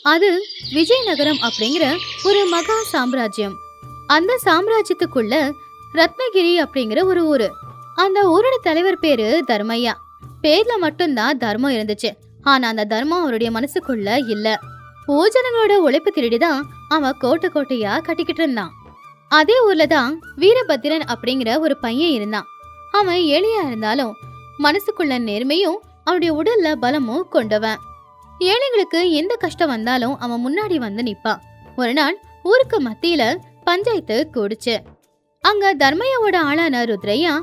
அது விஜயநகரம் அப்படிங்கிற ஒரு மகா சாம்ராஜ்யம். அந்த சாம்ராஜ்யத்துக்குள்ள ரத்னகிரி அப்படிங்கிற ஒரு ஊரு. அந்த ஊரோட தலைவர் பேரு தர்மையா. பேர்ல மட்டும்தான் தர்மம் இருந்துச்சு. ஆனா அந்த தர்மம் அவருடைய மனசுக்குள்ள இல்ல. ஊஜனங்களோட உழைப்பு திருடிதான் அவன் கோட்டை கோட்டையா கட்டிக்கிட்டு இருந்தான். அதே ஊர்ல தான் வீரபத்திரன் அப்படிங்கிற ஒரு பையன் இருந்தான். அவன் ஏழையா இருந்தாலும் மனசுக்குள்ள நேர்மையும் அவனுடைய உடல்ல பலமும் கொண்டவன். ஏழைங்களுக்கு எந்த கஷ்டம் வந்தாலும் அவன் முன்னாடி வந்து நிப்பான். ஒரு நாள் ஊருக்கு மத்தியில பஞ்சாயத்து கூடுச்சு. அங்க தர்மையாவோட ஆளான ருத்ரையா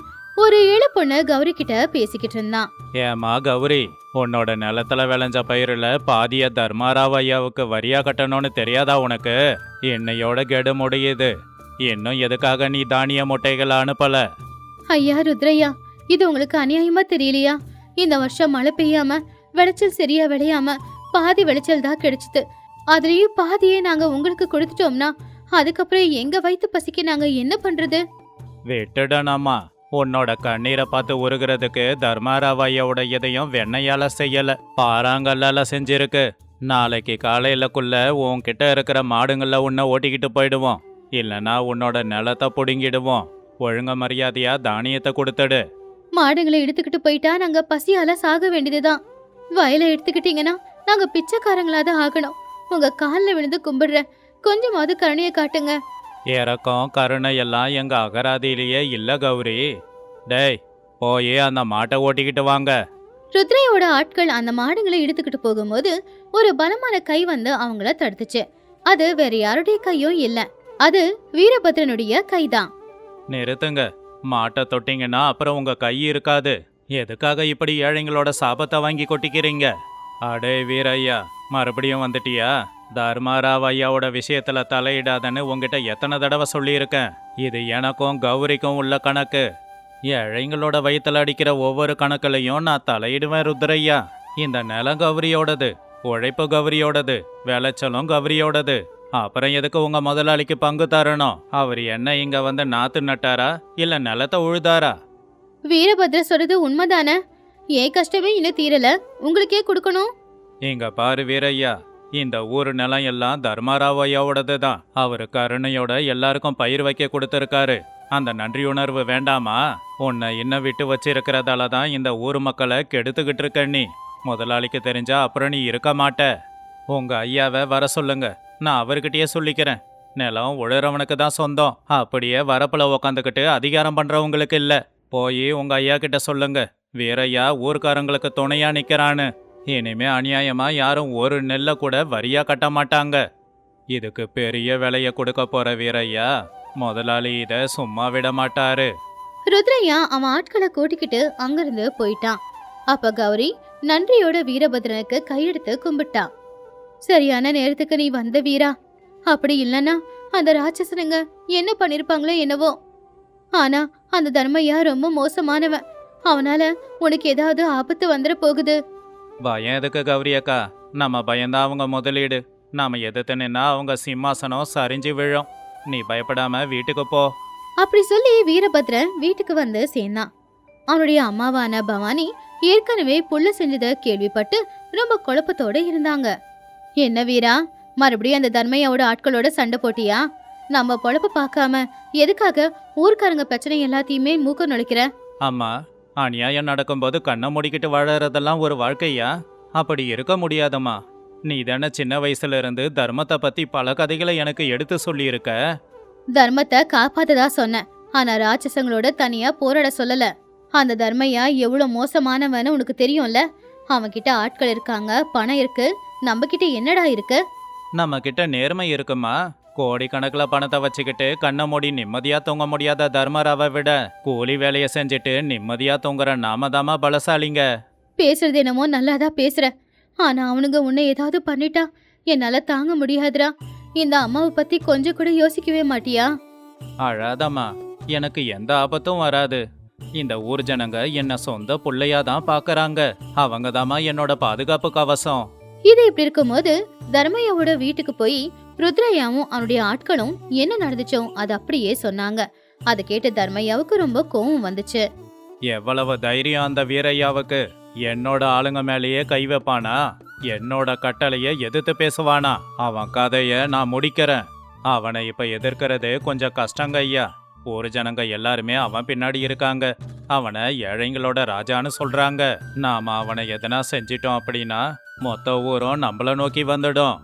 ஒரு ஏழு பொண்ணு கௌரி கிட்ட பேசிக்கிட்டு இருந்தான். ஏமா கௌரி, உன்னோட நிலத்துல விளைஞ்ச பயிருல பாதிய தர்மாராவ் ஐயாவுக்கு வரியா கட்டணும்னு தெரியாதா உனக்கு? என்னையோட கெடு முடியுது. இன்னும் எதுக்காக நீ தானிய மூட்டைகளை அனுப்பல? ஐயா ருத்ரையா, இது உங்களுக்கு அநியாயமா தெரியலையா? இந்த வருஷம் மழை பெய்யாம விளைச்சல் சரியா விளையாம பாதி விளைச்சல் தான் கிடைச்சது. அதுலயும் பாதியே நாங்க உங்களுக்கு கொடுத்துட்டோம்னா அதுக்கப்புறம் எங்க வயிற்று பசிக்கு நாங்க என்ன பண்றது? விட்டுடனாமா, உன்னோட கண்ணீரை பார்த்து உருகிறதுக்கு தர்மாராவ் ஐயாவோட இதயம் வெண்ணையால செய்யல, பாறாங்கல்லால செஞ்சிருக்கு. நாளைக்கு காலையிலக்குள்ள உன்கிட்ட இருக்கிற மாடுங்கள்ல உன்னை ஓட்டிக்கிட்டு போயிடுவோம். இல்லனா உன்னோட நிலத்தை புடுங்கிடுவோம். ஒழுங்க மரியாதையா தானியத்தை கொடுத்துடு. மாடுங்களை எடுத்துக்கிட்டு போயிட்டா நாங்க பசியால சாக வேண்டியதுதான். வயலை எடுத்துக்கிட்டீங்கன்னா நாங்க பிச்சைக்காரங்களாதான் ஆகணும். உங்க காலில் விழுந்து கும்பிடுறேன், கொஞ்சமாவது கருணையை காட்டுங்க. இறக்கம் கருணை எல்லாம் எங்க அகராதியிலேயே இல்ல கௌரி. டேய், போயே அந்த மாட்டை ஓட்டிக்கிட்டு வாங்க. ருத்ரையோட ஆட்கள் அந்த மாடுங்களை எடுத்துக்கிட்டு போகும்போது ஒரு பலமான கை வந்து அவங்கள தடுத்துச்சு. அது வேற யாருடைய கையும் இல்ல, அது வீரபத்ரனுடைய கைதான். நிறுத்துங்க, மாட்டை தொட்டிங்கன்னா அப்புறம் உங்க கை இருக்காது. எதுக்காக இப்படி ஏழைங்களோட சாபத்தை வாங்கி கொட்டிக்கிறீங்க? அடே வீரையா, மறுபடியும் வந்துட்டியா? தர்மாராவ் ஐயாவோட விஷயத்துல தலையிடாதன்னு உங்ககிட்ட எத்தனை தடவை சொல்லியிருக்கேன். இது எனக்கும் கௌரிக்கும் உள்ள கணக்கு. ஏழைங்களோட வயிற்றுல அடிக்கிற ஒவ்வொரு கணக்குலையும் நான் தலையிடுவேன் ருத்ரையா. இந்த நிலம் கௌரியோடது, உழைப்பு கௌரியோடது, விளைச்சலும் கௌரியோடது. அப்புறம் எதுக்கு உங்க முதலாளிக்கு பங்கு தரணும்? அவர் என்ன இங்க வந்து நாத்து நட்டாரா இல்ல நிலத்தை உழுதாரா? வீரபத்ர சொல்றது உண்மைதானே? ஏன் கஷ்டமே இன்னும் தீரல, உங்களுக்கே கொடுக்கணும். இங்க பாரு வீரையா, இந்த ஊர் நிலம் எல்லாம் தர்மாராவ் ஐயாவோடது தான். அவரு கருணையோட எல்லாருக்கும் பயிர் வைக்க கொடுத்துருக்காரு. அந்த நன்றியுணர்வு வேண்டாமா? உன்னை இன்னும் விட்டு வச்சிருக்கிறதால தான் இந்த ஊர் மக்களை கெடுத்துக்கிட்டு இருக்க நீ. முதலாளிக்கு தெரிஞ்சா அப்புறம் நீ இருக்க மாட்ட. உங்க ஐயாவை வர சொல்லுங்க, நான் அவர்கிட்டயே சொல்லிக்கிறேன். நிலம் உழறவனுக்கு தான் சொந்தம், அப்படியே வரப்புல உக்காந்துக்கிட்டு அதிகாரம் பண்றவங்களுக்கு இல்ல. போய் உங்க ஐயா கிட்ட சொல்லுங்க, வீரையா ஊர்க்காரங்களுக்கு துணையா நிக்கிறான்னு. இனிமே அநியாயமா யாரும் ஒரு நெல்லை கூட வரியா கட்ட மாட்டாங்க. இதுக்கு பெரிய விலைய கொடுக்க போற வீரையா, முதலாளி இத சும்மா விட மாட்டாரு. ருத்ரையா அவன் ஆட்களை கூட்டிக்கிட்டு அங்கிருந்து போயிட்டான். அப்ப கௌரி நன்றியோட வீரபத்ரனுக்கு கையெடுத்து கும்பிட்டான். சரியான நேரத்துக்கு நீ வந்த வீரா. அப்படி இல்லைன்னா அந்த ராட்சசனுங்க என்ன பண்ணிருப்பாங்களோ என்னவோ. ஆனா அந்த தர்மையா ரொம்ப மோசமானவன். அவனால உனக்கு ஏதாவது ஆபத்து வந்துட போகுது. பயம் எதுக்கு கௌரி அக்கா? நம்ம பயந்தான் அவங்க முதலீடு. நாம எதிர்த்து நின்னா அவங்க சிம்மாசனம் சரிஞ்சு விழும். நீ பயப்படாம வீட்டுக்கு போ. அப்படி சொல்லி வீரபத்ரன் வீட்டுக்கு வந்து சேர்ந்தான். அவனுடைய அம்மாவான பவானி ஏற்கனவே புள்ள செஞ்சத கேள்விப்பட்டு ரொம்ப குழப்பத்தோட இருந்தாங்க. என்ன வீரா, மறுபடியும் அந்த தர்மையாவோட ஆட்களோட சண்டை போட்டியா? நம்ம பொழப்ப பார்க்காம எதுக்காக ஊர்க்காரங்க பிரச்சனை எல்லாத்தையுமே மூக்க நுழைக்கிற? அம்மா, அநியாயம் நடக்கும்போது கண்ணை மூடிக்கிட்டு வாழறதெல்லாம் ஒரு வாழ்க்கையா? அப்படி இருக்க முடியாதம்மா. நீ தானே சின்ன வயசுல இருந்து தர்மத்தை பத்தி பல கதைகளை எனக்கு எடுத்து சொல்லியிருக்க. தர்மத்தை காப்பாத்ததா சொன்ன, ஆனா ராட்சசங்களோட தனியா போராட சொல்லல. அந்த தர்மையா எவ்வளவு மோசமானவன்னு உனக்கு தெரியும்ல. அவன்கிட்ட ஆட்கள் இருக்காங்க, பணம் இருக்கு. நம்ம கிட்ட என்னடா இருக்கு? நம்ம கிட்ட நேர்மை இருக்குமா? கோடிக்கணக்கில் பணத்தை வச்சுக்கிட்டு கண்ணை மூடி நிம்மதியா தூங்க முடியாத தர்மராவை விட கூலி வேலையை செஞ்சுட்டு நிம்மதியா தூங்குற நாம தாமா பலசாலிங்க. பேசுறது என்னமோ நல்லாதான் பேசுற, ஆனா அவனுங்க உன்னை ஏதாவது பண்ணிட்டா என்னால தாங்க முடியாதுடா. இந்த அம்மாவை பத்தி கொஞ்சம் கூட யோசிக்கவே மாட்டியா? அழாதம்மா, எனக்கு எந்த ஆபத்தும் வராது. இந்த ஊர் ஜனங்க என்ன சொந்த புள்ளையா தான் பாக்குறாங்க. அவங்க தாமா என்னோட பாதுகாப்பு கவசம். இது இப்படி இருக்கும்போது தர்மையாவோட வீட்டுக்கு போய் ருத்ரையாவும் அவனுடைய ஆட்களும் என்ன நடந்துச்சோ அது அப்படியே சொன்னாங்க. அதை கேட்டு தர்மையாவுக்கு ரொம்ப கோவம் வந்துச்சு. எவ்வளவு தைரியம் அந்த வீரையாவுக்கு! என்னோட ஆளுங்க மேலேயே கை வைப்பானா? என்னோட கட்டளைய எதிர்த்து பேசுவானா? அவன் கதைய நான் முடிக்கிறேன். அவனை இப்ப எதிர்க்கிறது கொஞ்சம் கஷ்டங்க ஐயா. ஊர் ஜனங்க எல்லாருமே அவன் பின்னாடி இருக்காங்க. அவனை ஏழைங்களோட ராஜான்னு சொல்றாங்க. நாம அவனை எதனா செஞ்சிட்டோம் அப்படின்னா மொத்த ஊரும் நம்மள நோக்கி வந்துடும்.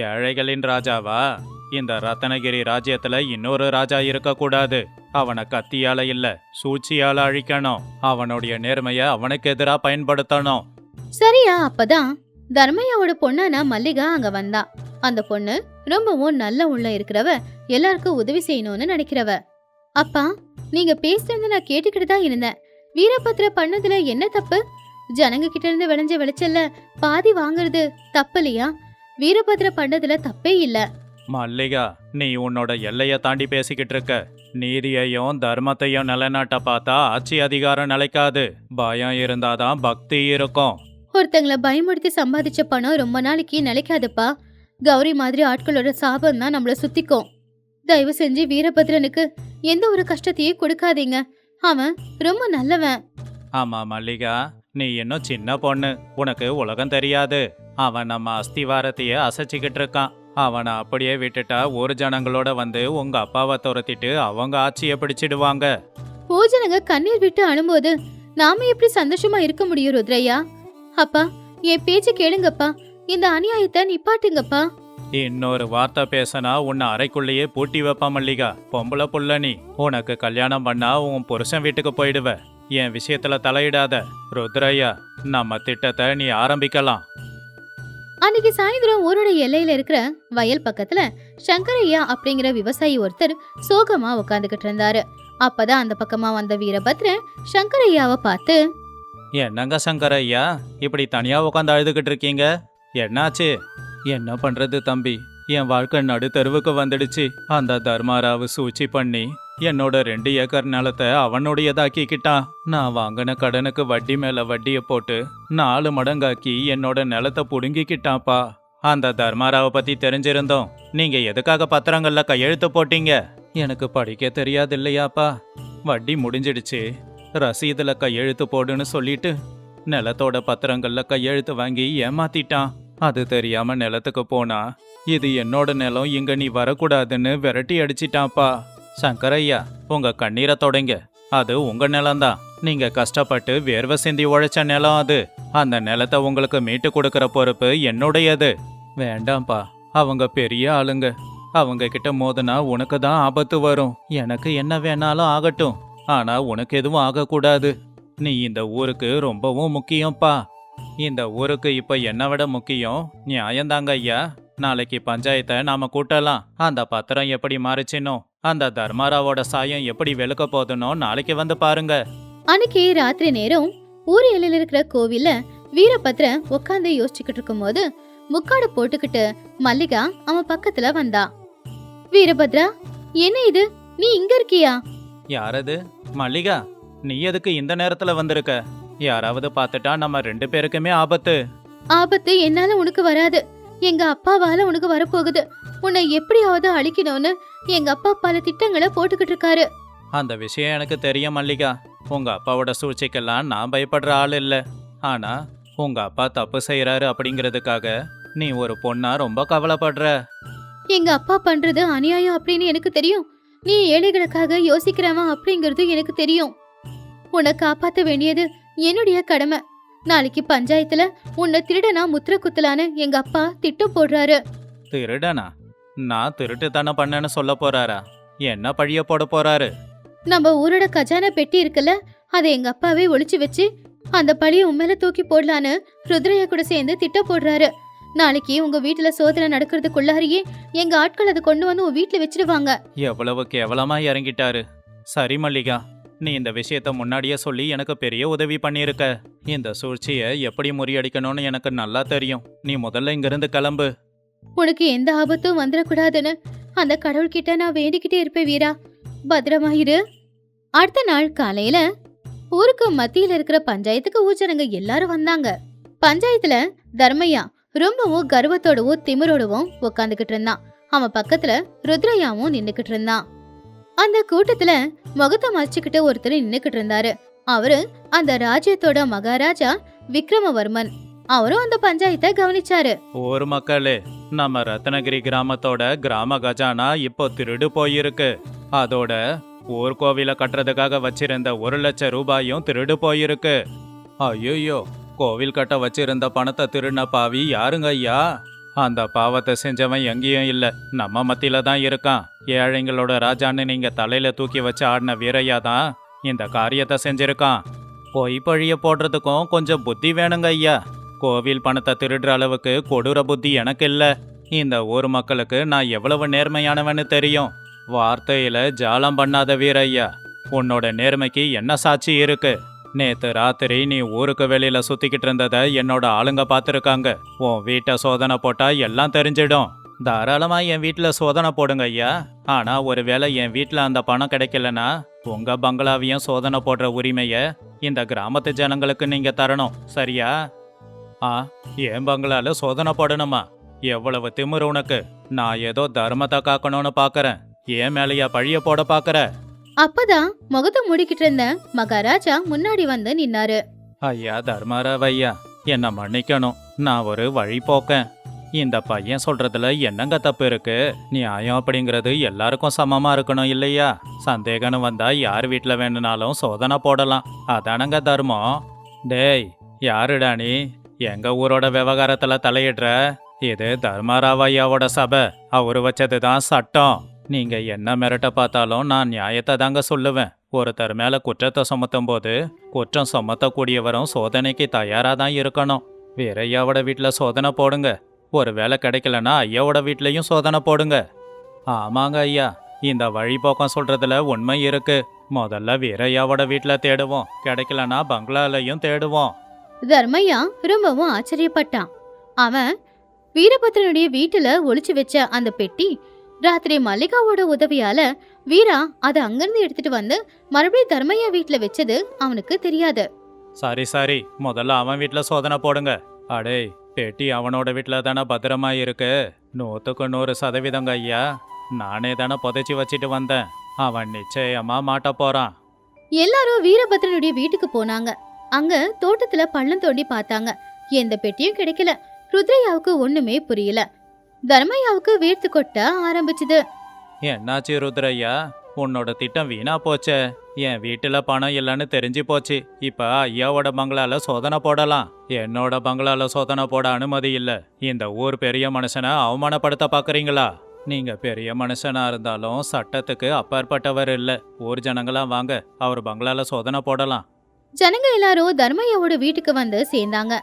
ஏழைகளின் ராஜாவா? இந்த ரத்னகிரி ராஜ்யத்துல இன்னொரு ராஜா இருக்கக்கூடாது. அவனை கத்தியால இல்ல சூழ்ச்சியால அழிக்கணும். அவனுடைய நேர்மைய அவனுக்கு எதிரா பயன்படுத்தணும். சரியா அப்பதான் தர்மையாவோட பொண்ணான மல்லிகா அங்க வந்தா. அந்த பொண்ணு ரொம்பவும் நல்ல உள்ள இருக்கிறவ, எல்லாருக்கும் உதவி செய்யணும்னு நினைக்கிறவ. அப்பா, நீங்க பேசுறது நான் கேட்டுக்கிட்டு தான் இருந்தேன். வீரபத்ர பண்ணதுல என்ன தப்பு? ஜனங்க கிட்ட இருந்து விளைஞ்ச விளைச்சல்ல பாதி வாங்குறது தப்பு இல்லையா? வீரபத்ர பண்ணதுல தப்பே இல்ல. மல்லிகா, நீ உன்னோட எல்லைய தாண்டி பேசிக்கிட்டு இருக்க. நீதியையும் தர்மத்தையும் நிலைநாட்ட பார்த்தா ஆட்சி அதிகாரம் நிலைக்காது. பயம் இருந்தாதான் பக்தி இருக்கும். ஒருத்தங்களை பயமுறுத்தி சம்பாதிச்ச பணம் ரொம்ப நாளைக்கு நிலைக்காதுப்பா. கௌரி மாதிரி ஆட்களோட சாபம் தான் நம்மள சுத்திக்கும். தயவு செஞ்சு வீரபத்ரனுக்கு எந்த ஒரு கஷ்டத்தையும் கொடுக்காதீங்க. அவன் ரொம்ப நல்லவன். ஆமா மல்லிகா, நீ இன்னும் சின்ன பொண்ணு, உனக்கு உலகம் தெரியாது. அவன் நம்ம அஸ்திவாரத்தையே அசைச்சிக்கிட்டு இருக்கான். அவனை அப்படியே விட்டுட்டா ஊர் ஜனங்களோட வந்து உங்க அப்பாவை துரத்திட்டு அவங்க ஆட்சியை பிடிச்சிடுவாங்க. பூஜனங்க கண்ணீர் விட்டு அழும்போது நாம எப்படி சந்தோஷமா இருக்க முடியும் ருத்ரையா? அப்பா, என் பேச்சு கேளுங்கப்பா. இந்த அநியாயத்தை நிப்பாட்டுங்கப்பா. இன்னொரு வார்த்தை பேசினா உன்னை அறைக்குள்ளேயே பூட்டி வைப்ப மல்லிகா. பொம்பளை புள்ள நீ. உனக்கு கல்யாணம் பண்ணா உன் புருஷன் வீட்டுக்கு போயிடுவ. என் விஷயத்துல தலையிடாத. ருத்ரையா, நம்ம திட்டத்தை நீ ஆரம்பிக்கலாம். அன்னைக்கு சாயந்தரம் ஊரோட எல்லையில இருக்கிற வயல் பக்கத்துல சங்கரையா அப்படிங்கிற விவசாயி ஒருத்தர் சோகமா உட்காந்துக்கிட்டு இருந்தாரு. அப்பதான் அந்த பக்கமா வந்த வீரபத்ரன் சங்கரையாவை பார்த்து, என்னங்க சங்கரையா, இப்படி தனியா உட்காந்து அழுதுகிட்டு இருக்கீங்க? என்னாச்சு? என்ன பண்றது தம்பி, என் வாழ்க்கை நடு தெருவுக்கு வந்துடுச்சு. அந்த தர்மாராவு சூழ்ச்சி பண்ணி என்னோட 2 ஏக்கர் நிலத்தை அவனுடையதாக்கிக்கிட்டான். நான் வாங்கின கடனுக்கு வட்டி மேல வட்டியை போட்டு 4 மடங்காக்கி என்னோட நிலத்தை புடுங்கிக்கிட்டான்ப்பா. அந்த தர்மாராவை பத்தி தெரிஞ்சிருந்தோம் நீங்க எதுக்காக பத்திரங்கள்ல கையெழுத்து போட்டீங்க? எனக்கு படிக்க தெரியாது இல்லையாப்பா. வட்டி முடிஞ்சிடுச்சு, ரசீதுல கையெழுத்து போடுன்னு சொல்லிட்டு நிலத்தோட பத்திரங்கள்ல கையெழுத்து வாங்கி ஏமாத்திட்டான். அது தெரியாம நிலத்துக்கு போனா இது என்னோட நிலம், இங்க நீ வரக்கூடாதுன்னு விரட்டி அடிச்சிட்டான்ப்பா. சங்கரையா, உங்க கண்ணீரை தொடங்க. அது உங்க நிலம்தான். நீங்க கஷ்டப்பட்டு வேர்வை சிந்தி உழைச்ச நிலம் அது. அந்த நிலத்தை உங்களுக்கு மீட்டு கொடுக்கற பொறுப்பு என்னுடையது. வேண்டாம்ப்பா, அவங்க பெரிய ஆளுங்க. அவங்க கிட்ட மோதுனா உனக்கு தான் ஆபத்து வரும். எனக்கு என்ன வேணாலும் ஆகட்டும், ஆனா உனக்கு எதுவும் ஆகக்கூடாது. நீ இந்த ஊருக்கு ரொம்பவும் முக்கியம்ப்பா. இந்த ஊருக்கு இப்ப என்னை விட முக்கியம் நியாயம்தாங்க ஐயா. நாளைக்கு பஞ்சாயத்தை நாம கூட்டலாம். அந்த பத்திரம் எப்படி மாறிச்சினோ, அந்த தர்மாராவோட சாயம் எப்படி வெளுக்க போதுனோ நாளைக்கு வந்து பாருங்க. அன்னைக்கு ராத்திரி நேரம் ஊர் எல்லையில இருக்கிற கோவில்ல வீரபத்ரன் உட்காந்து யோசிச்சுக்கிட்டு இருக்கும் போது முக்காடு போட்டுக்கிட்டு மல்லிகா அவன் பக்கத்துல வந்தா. வீரபத்ரா, என்ன இது, நீ இங்க இருக்கியா? யாரது? மல்லிகா, நீ எதுக்கு இந்த நேரத்துல வந்திருக்க? யாராவது பார்த்துட்டா நம்ம 2 பேருக்குமே ஆபத்து. ஆபத்து என்னால உனக்கு வராது, எங்க அப்பாவால உனக்கு வரப்போகுது. உன்னை எப்படியாவது அழிக்கணும்னு எங்க அப்பா பல திட்டங்களை போட்டுக்கிட்டு இருக்காரு. அந்த விஷயம் எனக்கு தெரியும் மல்லிகா. உங்க அப்பாவோட சூழ்ச்சிக்கெல்லாம் நான் பயப்படுற ஆள் இல்ல. ஆனா உங்க அப்பா தப்பு செய்யறாரு அப்படிங்கிறதுக்காக நீ ஒரு பொண்ணா ரொம்ப கவலைப்படுற. எங்க அப்பா பண்றது அநியாயம் அப்படின்னு எனக்கு தெரியும். நீ ஏழைகளுக்காக யோசிக்கிறவன் அப்படிங்கிறது எனக்கு தெரியும். உன்னை காப்பாத்த வேண்டியது என்னுடைய கடமை. நாளைக்கு பஞ்சாயத்துல உன்னை திருடனா முத்திர குத்தலான்னு எங்க அப்பா திட்டம் போடுறாரு. திருடனா? நான் திருட்டுத்தனை பண்ணேன்னு சொல்ல போறாரா? என்ன பழிய போட போறாரு? நம்ம ஊரோட கஜானா பெட்டி இருக்குல்ல, அதை எங்க அப்பாவே ஒளிச்சு வச்சு அந்த பழிய உண்மையில தூக்கி போடலான்னு ருத்ரையா கூட சேர்ந்து திட்டம் போடுறாரு. நாளைக்கு உங்க வீட்டுல சோதனை நடக்கிறதுக்குள்ளாரியே எங்க ஆட்கள் அதை கொண்டு வந்து உன் வீட்டுல வச்சிருவாங்க. எவ்வளவு கேவலமா இறங்கிட்டாரு. சரி மல்லிகா, நீ இந்த விஷயத்த முன்னாடியே சொல்லி எனக்கு பெரிய உதவி பண்ணியிருக்க. இந்த சூழ்ச்சியை எப்படி முறியடிக்கணும்னு எனக்கு நல்லா தெரியும். நீ முதல்ல இங்கிருந்து கிளம்பு. உனக்கு எந்த ஆபத்தும் வந்துடக்கூடாதுன்னு அந்த கடவுள்கிட்ட நான் வேண்டிக்கிட்டே இருப்பேன் வீரா. பத்திரமா இரு. அடுத்த நாள் காலையில ஊருக்கு மத்தியில இருக்கிற பஞ்சாயத்துக்கு ஊச்சனங்க எல்லாரும் வந்தாங்க. பஞ்சாயத்துல தர்மையா ரொம்பவும் கர்வத்தோடவும் திமிரோடவும் உக்காந்துகிட்டு இருந்தான். அவன் பக்கத்துல ருத்ரையாவும் நின்னுக்கிட்டு இருந்தான். அந்த கூட்டத்துல முகத்தை மறைச்சுக்கிட்டு ஒருத்தர் நின்னுக்கிட்டு இருந்தாரு. அவரு அந்த ராஜ்யத்தோட மகாராஜா விக்ரமவர்மன். அவரும் அந்த பஞ்சாயத்தை கவனிச்சாரு. ஊர் மக்களே, நம்ம ரத்னகிரி கிராமத்தோட கிராம கஜானா இப்போ திருடு போயிருக்கு. அதோட ஊர் கோவில கட்டுறதுக்காக வச்சிருந்த 1,00,000 ரூபாயும் திருடு போயிருக்கு. ஐயோ, கோவில் கட்ட வச்சிருந்த பணத்தை திருடின பாவி யாருங்க ஐயா? அந்த பாவத்தை செஞ்சவன் எங்கேயும் இல்ல, நம்ம மத்தியில தான் இருக்கான். ஏழைங்களோட ராஜான்னு நீங்க தலையில தூக்கி வச்சு ஆடின வீரையா தான் இந்த காரியத்தை செஞ்சிருக்கான். பொய் பழிய போடுறதுக்கும் கொஞ்சம் புத்தி வேணுங்க ஐயா. கோவில் பணத்தை திருடுற அளவுக்கு கொடூர புத்தி எனக்கு இல்ல. இந்த ஊர் மக்களுக்கு நான் எவ்வளவு நேர்மையானவன்னு தெரியும். வார்த்தையில ஜாலம் பண்ணாத வீரையா, உன்னோட நேர்மைக்கு என்ன சாட்சி இருக்கு? நேத்து ராத்திரி நீ ஊருக்கு வெளியில சுத்திக்கிட்டு இருந்ததை என்னோட ஆளுங்க பார்த்துருக்காங்க. உன் வீட்டை சோதனை போட்டா எல்லாம் தெரிஞ்சிடும். தாராளமா என் வீட்டுல சோதனை போடுங்க ஐயா. ஆனா ஒருவேளை என் வீட்டுல அந்த பணம் கிடைக்கலனா உங்க பங்களாவையும் சோதனை போடுற உரிமைய இந்த கிராமத்து ஜனங்களுக்கு நீங்க தரணும், சரியா? என் பங்களால சோதனை போடணுமா? எவ்வளவு திமிரு உனக்கு? நான் ஏதோ தர்மத்தை காக்கணும்னு பாக்குறேன், ஏன் மேலையா பழிய போட பாக்குற? அப்பதான் முகத்தை மூடிக்கிட்டு இருந்த மகாராஜா முன்னாடி வந்து நின்னாரு. ஐயா தர்மராவ் ஐயா, என்ன மன்னிக்கணும், நான் ஒரு வழி போக்கேன். இந்த பையன் சொல்றதுல என்னங்க தப்பு இருக்கு? நியாயம் அப்படிங்கிறது எல்லாருக்கும் சமமா இருக்கணும் இல்லையா? சந்தேகம்னு வந்தா யார் வீட்டுல வேணும்னாலும் சோதனை போடலாம், அதானங்க தர்மம். டேய், யாருடா நீ? எங்க ஊரோட விவகாரத்துல தலையிடுற? இது தர்மராவ் ஐயாவோட சபை, அவரு வச்சதுதான் சட்டம். நீங்க என்ன மிரட்ட பார்த்தாலும் நான் நியாயத்தை தாங்க சொல்லுவேன். ஒருத்தர் மேல குற்றத்தை சுமத்தும் போது குற்றம் சுமத்தக்கூடியவரும் சோதனைக்கு தயாரா தான் இருக்கணும். வீரையாவோட வீட்டுல சோதனை போடுங்க. ஒரு வேலை கிடைக்கலன்னா ஐயாவோட வீட்லயும் சோதனை போடுங்க. ஆமாங்க ஐயா, இந்த வழிபோக்கம் சொல்றதுல உண்மை இருக்கு. முதல்ல வீரையாவோட வீட்டுல தேடுவோம், கிடைக்கலன்னா பங்களாலையும் தேடுவோம். தர்மையா ரொம்பவும் ஆச்சரியப்பட்டான். அவன் வீரபத்ரனுடைய வீட்டுல ஒளிச்சு வச்ச அந்த பெட்டி ராத்திரி மல்லிகாவோட உதவியால வீரா அதை அங்கிருந்து எடுத்துட்டு வந்து மறுபடியும் தர்மையா வீட்டுல வச்சது அவனுக்கு தெரியாது. சரி, முதல்ல அவன் வீட்டுல சோதனை போடுங்க. அடே, பெட்டி அவனோட வீட்டுல தானே பத்திரமா இருக்கு. 100க்கு 100% ஐயா, நானே தானே புதைச்சி வச்சிட்டு வந்தேன். அவன் நிச்சயமா மாட்ட போறான். எல்லாரும் வீரபத்ரனுடைய வீட்டுக்கு போனாங்க. அங்க தோட்டத்துல பள்ளம் தோண்டி பார்த்தாங்க, எந்த பெட்டியும் கிடைக்கல. ருத்ரையாவுக்கு ஒண்ணுமே புரியல. தர்மையாவுக்கு வேர்த்து கொட்ட ஆரம்பிச்சுது. என்னாச்சு ருத்ரையா, உன்னோட திட்டம் வீணா போச்சே. என் வீட்டுல பணம் இல்லைன்னு தெரிஞ்சு போச்சு. இப்ப ஐயாவோட பங்களால சோதனை போடலாம். என்னோட பங்களால சோதனை போட அனுமதி இல்ல. இந்த ஊர் பெரிய மனுஷனை அவமானப்படுத்த பாக்குறீங்களா? நீங்க பெரிய மனுஷனா இருந்தாலும் சட்டத்துக்கு அப்பாற்பட்டவர் இல்ல. ஊர் ஜனங்களா வாங்க, அவர் பங்களால சோதனை போடலாம். ஜனங்க எல்லாரும் தர்மையாவோட வீட்டுக்கு வந்து சேர்ந்தாங்க.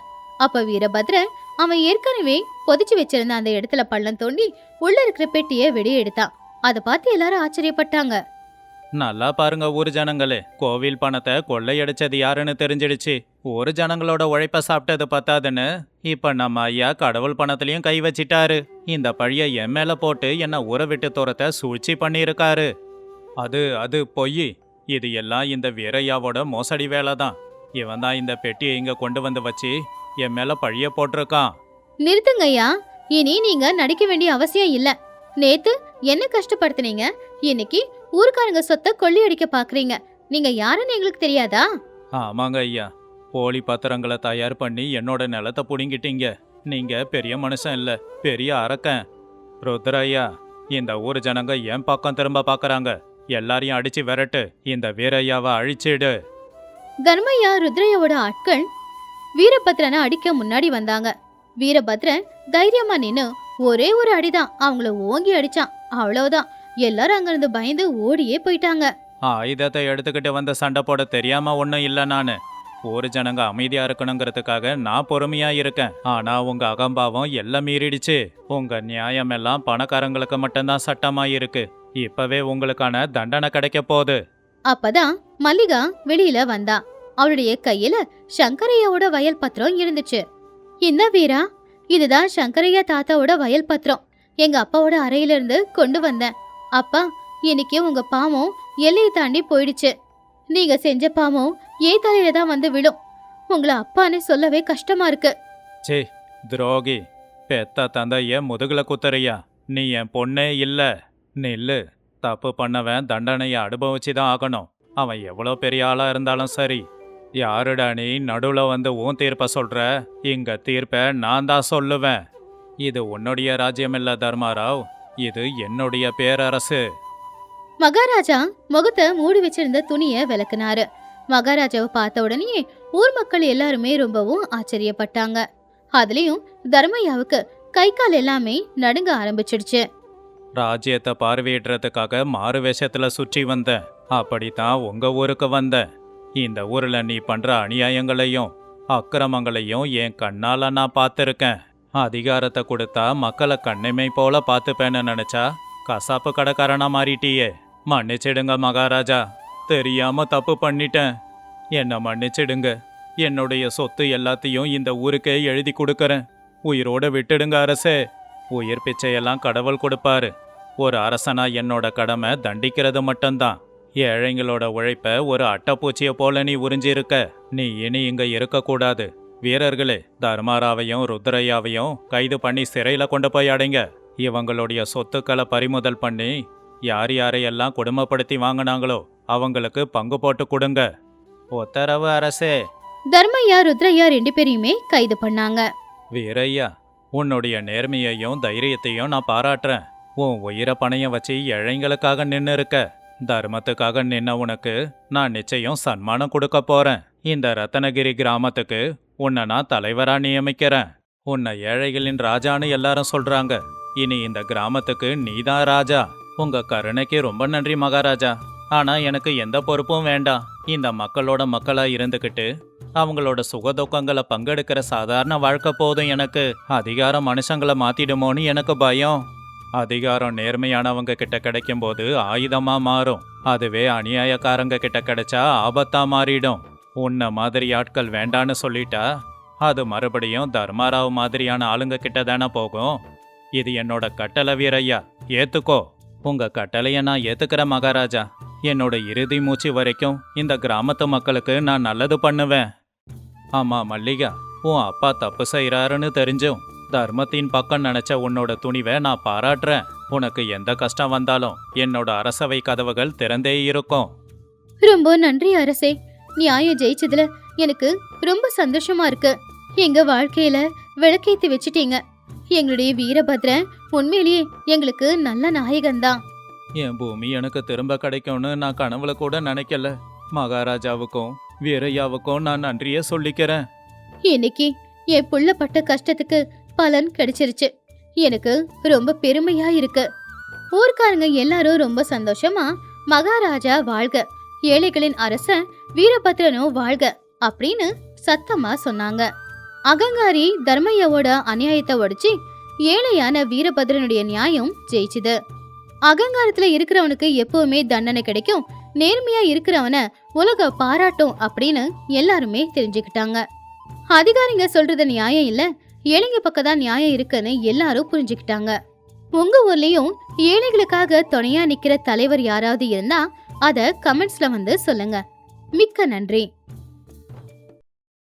அப்ப வீரபத்ரன் அவன் ஏற்கனவே பொதிச்சு வச்சிருந்த அந்த இடத்துல பள்ளம் தோண்டி உள்ள இருக்கிற பெட்டியை வெளியே எடுத்தான். அதை பார்த்து எல்லாரும் ஆச்சரியப்பட்டாங்க. நல்லா பாருங்க ஊர் ஜனங்களே, கோவில் பணத்தை கொள்ளையடிச்சது யாருன்னு தெரிஞ்சிடுச்சு. ஊர் ஜனங்களோட உழைப்ப சாப்பிட்டது பத்தாதுன்னு இப்ப நம்ம ஐயா கடவுள் பணத்திலையும் கை வச்சிட்டாரு. இந்த பழிய என் மேல போட்டு என்ன ஊரை விட்டு துரத்த சூழ்ச்சி பண்ணியிருக்காரு. அது பொய். இது எல்லாம் இந்த வீரையாவோட மோசடி வேலை தான். இவன் தான் இந்த பெட்டியை இங்க கொண்டு வந்து வச்சு என் மேல பழிய போட்டிருக்கான். நிறுத்துங்கய்யா, இனி நீங்க நடிக்க வேண்டிய அவசியம் இல்ல. நேத்து என்ன கஷ்டப்படுத்துனீங்க, இன்னைக்கு ஊர்க்காரங்க சொத்தை கொள்ளையடிக்க பாக்குறீங்க. நீங்க யாருன்னு எங்களுக்கு தெரியாதா? ஆமாங்க ஐயா, போலி பத்திரங்களை தயார் பண்ணி என்னோட நிலத்தை புடுங்கிட்டீங்க. நீங்க பெரிய மனுஷன் இல்ல, பெரிய அரக்கன். ருத்ரையா, இந்த ஊர் ஜனங்க என் பக்கம் திரும்ப பாக்குறாங்க. எல்லாரையும் அடிச்சு விரட்டு, இந்த வீரையாவை அழிச்சிடு. தர்மையா ருத்ரையாவோட ஆட்கள் வீரபத்ரனை அடிக்க முன்னாடி வந்தாங்க. வீரபத்ரன் தைரியமா நின்னு ஒரே ஒரு அடிதான் அவங்கள ஓங்கி அடிச்சான். அவ்வளவுதான், எல்லாரும் அங்கிருந்து பயந்து ஓடியே போயிட்டாங்க. ஆயுதத்தை எடுத்துக்கிட்டு வந்து சண்டை போட தெரியாம ஒன்னும் இல்ல. நானு ஊர் ஜனங்க அமைதியா இருக்கணுங்கிறதுக்காக நான் பொறுமையா இருக்கேன். ஆனா உங்க அகம்பாவம் எல்லாம் மீறிடுச்சு. உங்க நியாயம் எல்லாம் பணக்காரங்களுக்கு மட்டும்தான் சட்டமா இருக்கு. இப்பவே உங்களுக்கான தண்டனை கிடைக்க போகுது. அப்பதான் மல்லிகா வெளியில வந்தா. அவளுடைய கையில சங்கரையாவோட வயல் பத்திரம் இருந்துச்சு. என்ன வீரா, இதுதான் சங்கரையா தாத்தாவோட வயல் பத்திரம். எங்க அப்பாவோட அறையில இருந்து கொண்டு வந்தேன். அப்பா, இன்னைக்கு உங்க பாவம் எல்லையை தாண்டி போயிடுச்சு. நீங்க செஞ்ச பாவம் ஏன் தலையில தான் வந்து விழும். உங்களை அப்பான்னு சொல்லவே கஷ்டமா இருக்கு. சே துரோகி, பெத்த தந்தைய முதுகுல குத்தறியா? நீ என் பொண்ணே இல்ல. நில்லு. தப்பு பண்ணவன் தண்டனையை அனுபவிச்சுதான் ஆகணும். அவன் எவ்வளோ பெரிய ஆளா இருந்தாலும் சரி. யாருடா நீ நடுவுல வந்து உன் தீர்ப்ப சொல்ற? இங்க தீர்ப்ப நான் தான் சொல்லுவேன். இது உன்னுடைய ராஜ்யம் இல்ல தர்மாராவ், இது என்னுடைய பேரரசு. மகாராஜா முகத்தை மூடி வச்சிருந்த துணிய விளக்குனாரு. மகாராஜாவை பார்த்த உடனே ஊர் மக்கள் எல்லாருமே ரொம்பவும் ஆச்சரியப்பட்டாங்க. அதுலயும் தர்மையாவுக்கு கை கால் எல்லாமே நடுங்க ஆரம்பிச்சிடுச்சு. ராஜ்யத்தை பார்வையிடுறதுக்காக மாறு வேஷத்துல சுற்றி வந்தேன். அப்படித்தான் உங்க ஊருக்கு வந்தேன். இந்த ஊர்ல நீ பண்ற அநியாயங்களையும் அக்கிரமங்களையும் என் கண்ணால நான் பார்த்துருக்கேன். அதிகாரத்தை கொடுத்தா மக்களை கண்ணிமை போல பார்த்துப்பேன்னு நினைச்சா கசாப்பு கடைக்காரனா மாறிட்டியே. மன்னிச்சிடுங்க மகாராஜா, தெரியாம தப்பு பண்ணிட்டேன். என்ன மன்னிச்சிடுங்க. என்னுடைய சொத்து எல்லாத்தையும் இந்த ஊருக்கே எழுதி கொடுக்கறேன். உயிரோட விட்டுடுங்க அரசே. உயிர் பிச்சையெல்லாம் கடவுள் கொடுப்பாரு. ஒரு அரசனா என்னோட கடமை தண்டிக்கிறது மட்டும்தான். ஏழைங்களோட உழைப்ப ஒரு அட்டைப்பூச்சியை போல நீ உறிஞ்சிருக்க. நீ இனி இங்க இருக்கக்கூடாது. வீரர்களே, தர்மாராவையும் ருத்ரையாவையும் கைது பண்ணி சிறையில கொண்டு போய் அடைங்க. இவங்களுடைய சொத்துக்களை பறிமுதல் பண்ணி யார் யாரையெல்லாம் கொடுமைப்படுத்தி வாங்கினாங்களோ அவங்களுக்கு பங்கு போட்டு கொடுங்க. உத்தரவு அரசே. தர்மையா ருத்ரையா 2 பேரையுமே கைது பண்ணாங்க. வீரையா, உன்னுடைய நேர்மையையும் தைரியத்தையும் நான் பாராட்டுறேன். உன் உயிரை பணையம் வச்சு ஏழைங்களுக்காக நின்னு இருக்க. தர்மத்துக்காக நின்ன உனக்கு நான் நிச்சயம் சன்மானம் கொடுக்க போறேன். இந்த ரத்தனகிரி கிராமத்துக்கு உன்னை நான் தலைவரா நியமிக்கிறேன். உன்னை ஏழைகளின் ராஜான்னு எல்லாரும் சொல்றாங்க. இனி இந்த கிராமத்துக்கு நீதான் ராஜா. உங்க கருணைக்கு ரொம்ப நன்றி மகாராஜா. ஆனா எனக்கு எந்த பொறுப்பும் வேண்டாம். இந்த மக்களோட மக்களா இருந்துகிட்டு அவங்களோட சுகதுக்கங்களை பங்கெடுக்கிற சாதாரண வாழ்க்கை போதும் எனக்கு. அதிகாரம் மனுஷங்களை மாத்திடுமோன்னு எனக்கு பயம். அதிகாரம் நேர்மையானவங்க கிட்ட கிடைக்கும் போது ஆயுதமா மாறும். அதுவே அநியாயக்காரங்க கிட்ட கிடைச்சா ஆபத்தா மாறிடும். உன்ன மாதிரி ஆட்கள் வேண்டான்னு சொல்லிட்டா அது மறுபடியும் தர்மாராவ் மாதிரியான ஆளுங்க கிட்ட தானே போகும். இது என்னோட கட்டளை வீரையா, ஏத்துக்கோ. உங்க கட்டளைய நான் ஏத்துக்கிறேன் மகாராஜா. என்னோட இறுதி மூச்சு வரைக்கும் இந்த கிராமத்து மக்களுக்கு நான் நல்லது பண்ணுவேன். ஆமா மல்லிகா, உன் அப்பா தப்பு செய்யறாருன்னு தெரிஞ்சும் தர்மத்தின் பக்கம் நினைச்ச உன்னோட துணிவை நான் பாராட்டுறேன். உனக்கு எந்த கஷ்டம் வந்தாலும் என்னோட அரசவை கதவுகள் திறந்தே இருக்கும். ரொம்ப நன்றி அரசே. நியாயம் ஜெயிச்சதுல எனக்கு ரொம்ப சந்தோஷமா இருக்கு. எங்க வாழ்க்கையில விளக்கேத்தி வச்சிட்டீங்க. எங்களுடைய வீரபத்ரன் உண்மையிலேயே எங்களுக்கு நல்ல நாயகன்தான். என் பூமி எனக்கு திரும்ப கிடைக்கும்னு நான் கனவுல கூட நினைக்கல. மகாராஜாவுக்கும் வீரையாவுக்கும் நான் நன்றியே சொல்லிக்கிறேன். இன்னைக்கு என் புள்ள பட்ட கஷ்டத்துக்கு பலன் கிடைச்சிருச்சு. எனக்கு ரொம்ப பெருமையா இருக்கு. ஊர்க்காரங்க எல்லாரும் ரொம்ப சந்தோஷமா மகாராஜா வாழ்க, ஏழைகளின் அரசன் வீரபத்ரனோ வாழ்க அப்படின்னு சத்தமா சொன்னாங்க. அகங்காரி தர்மையாவோட அநியாயத்தை உடைச்சு ஏழையான வீரபத்ரனுடைய நியாயம் ஜெயிச்சுது. அகங்காரத்துல இருக்கிறவனுக்கு எப்பவுமே தண்டனை கிடைக்கும், நேர்மையா இருக்கிறவன உலக பாராட்டும் அப்படின்னு எல்லாருமே தெரிஞ்சுக்கிட்டாங்க. அதிகாரிங்க சொல்றது நியாயம் இல்ல, ஏழைங்க பக்கம் தான் நியாயம் இருக்குன்னு எல்லாரும் புரிஞ்சுக்கிட்டாங்க. உங்க ஊர்லயும் ஏழைகளுக்காக துணையா நிக்கிற தலைவர் யாராவது இருந்தா அத கமெண்ட்ஸ்ல வந்து சொல்லுங்க. மிக்க நன்றி.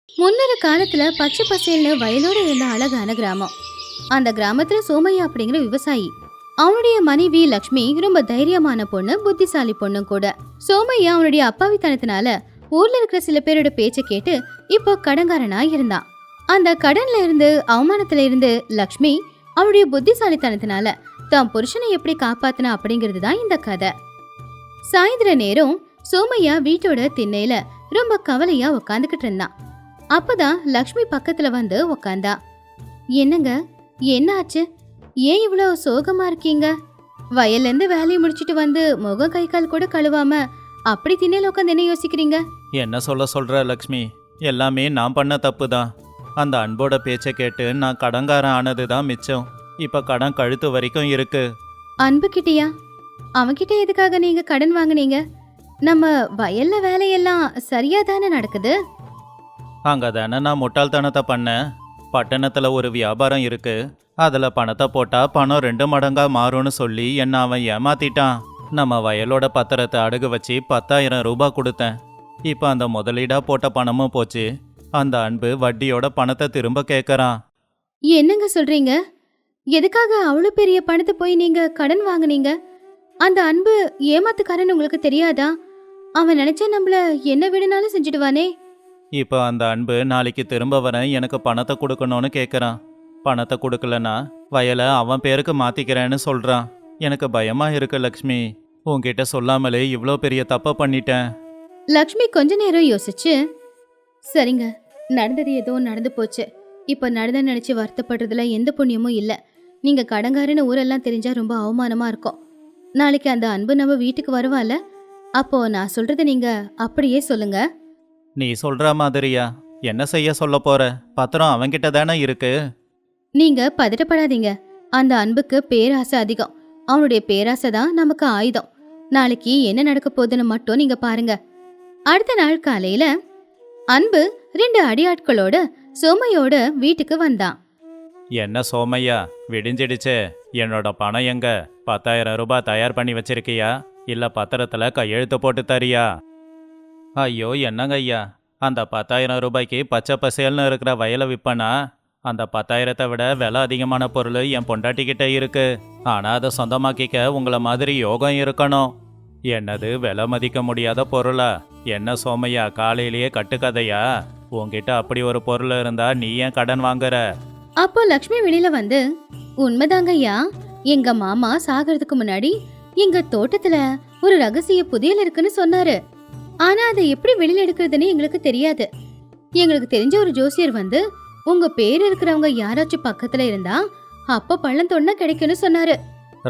முன்னொரு காலத்துல பச்சை பசேல்னு வயலோட இருந்த அழகான கிராமம். அந்த கிராமத்துல சோமையா அப்படிங்கிற விவசாயி, அவனுடைய மனைவி லக்ஷ்மி ரொம்ப தைரியமான பொண்ணு, புத்திசாலி பொண்ணும் கூட. சோமையா அவனுடைய அப்பாவித்தனத்தினால ஊர்ல இருக்கிற சில பேரோட பேச்சை கேட்டு இப்போ கடன்காரனா இருந்தான். அந்த கடன்ல இருந்து அவமானத்துல இருந்து லக்ஷ்மி அவனுடைய புத்திசாலித்தனத்தினால தான் புருஷனை எப்படி காப்பாத்தினா அப்படிங்கிறது தான் இந்த கதை. சாயந்தர நேரம் சோமையா வீட்டோட திண்ணையில ரொம்ப கவலையா உக்காந்துக்கிட்டு இருந்தான். அப்பதான் லக்ஷ்மி பக்கத்துல வந்து உக்காந்தா. என்னங்க, என்ன ஆச்சு? ஏன் இவ்வளவு சோகமா இருக்கீங்க? வயல்ல இருந்து வேலையை முடிச்சிட்டு வந்து முகம் கை கால் கூட கழுவாம அப்படி திண்ணையில உட்காந்து என்ன யோசிக்கிறீங்க? என்ன சொல்ற லக்ஷ்மி, எல்லாமே நான் பண்ண தப்பு தான். அந்த அன்போட பேச்சை கேட்டு நான் கடன்காரன் ஆனது தான் மிச்சம். இப்ப கடன் கழுத்து வரைக்கும் இருக்கு. அன்பு கிட்டியா? அவன்கிட்ட எதுக்காக நீங்க கடன் வாங்குனீங்க? நம்ம வயல்ல வேலையெல்லாம் சரியா தானே நடக்குது? அங்க தானே நான் முட்டாள்தனத்தை பண்ணேன். பட்டணத்துல ஒரு வியாபாரம் இருக்கு, அதுல பணத்தை போட்டா பணம் 2 மடங்கா மாறும்னு சொல்லி என்ன அவன் ஏமாத்திட்டான். நம்ம வயலோட பத்திரத்தை அடகு வச்சு 10,000 ரூபாய் கொடுத்தேன். இப்ப அந்த முதலீடா போட்ட பணமும் போச்சு. அந்த அன்பு வட்டியோட பணத்தை திரும்ப கேட்கறான். என்னங்க சொல்றீங்க? எதுக்காக அவ்வளவு பெரிய பணத்தை போய் நீங்க கடன் வாங்குனீங்க? அந்த அன்பு ஏமாத்துக்காரன்னு உங்களுக்கு தெரியாதா? அவன் நினைச்சா நம்மள என்ன வேணும்னாலும் செஞ்சுடுவானே. இப்போ அந்த அன்பு நாளைக்கு திரும்ப வரேன் எனக்கு பணத்தை கொடுக்கணும்னு கேட்குறான். பணத்தை கொடுக்கலனா வயலை அவன் பேருக்கு மாத்திக்கிறேன்னு சொல்றான். எனக்கு பயமா இருக்கு லக்ஷ்மி. உன்கிட்ட சொல்லாமலே இவ்வளோ பெரிய தப்பை பண்ணிட்டேன். லக்ஷ்மி கொஞ்ச நேரம் யோசிச்சு, சரிங்க, நடந்தது ஏதோ நடந்து போச்சு. இப்ப நடந்த நினைச்சு வருத்தப்படுறதுல எந்த புண்ணியமும் இல்ல. நீங்க கடங்காரன்னு ஊரெல்லாம் தெரிஞ்சா ரொம்ப அவமானமா இருக்கும். நாளைக்கு அந்த அன்பு நம்ம வீட்டுக்கு வருவால, அப்போ நான் சொல்றத நீங்க அப்படியே சொல்லுங்க. நீ சொல்ற மாதிரியா? என்ன செய்ய சொல்ல போற? பத்திரம் அவன்கிட்ட தானே இருக்கு. நீங்க பதட்டப்படாதீங்க. அந்த அன்புக்கு பேராசை அதிகம். அவனுடைய பேராசை தான் நமக்கு ஆயுதம். நாளைக்கு என்ன நடக்க போகுதுன்னு மட்டும் நீங்க பாருங்க. அடுத்த நாள் காலையில அன்பு 2 அடியாட்களோட சோமையோட வீட்டுக்கு வந்தான். என்ன சோமையா, விடிஞ்சிடுச்சே. என்னோட பணம் எங்க? 10,000 ரூபாய் தயார் பண்ணி வச்சிருக்கியா? இல்ல பத்திரத்துல கையெழுத்து போட்டு தரியா? ஐயோ என்னங்க ஐயா, அந்த 10,000 ரூபாய்க்கு பச்சை பசேல்னு இருக்கிற வயலை விற்பனா? அந்த 10,000த்தை விட விலை அதிகமான பொருள் என் பொண்டாட்டிக்கிட்ட இருக்கு. ஆனா அதை சொந்தமாக்கிக்க உங்களை மாதிரி யோகம் இருக்கணும். என்னது விலை மதிக்க முடியாத பொருளா? என்ன சோமையா, காலையிலேயே கட்டுக்கதையா? உன்கிட்ட அப்படி ஒரு பொருள் இருந்தா நீ ஏன் கடன் வாங்குற? அப்போ லக்ஷ்மி வெளியில வந்து, உண்மைதாங்க ஐயா, எங்க மாமா சாகிறதுக்கு முன்னாடி எங்க தோட்டத்துல ஒரு ரகசிய புதையல் இருக்குன்னு சொன்னாரு. ஆனா அதை எப்படி வெளியில எடுக்கிறதுன்னு எங்களுக்கு தெரியாது. எங்களுக்கு தெரிஞ்ச ஒரு ஜோசியர் வந்து, உங்க பேர் இருக்கிறவங்க யாராச்சும் பக்கத்துல இருந்தா அப்ப பள்ளம் தோண்டா கிடைக்கும்னு சொன்னாரு.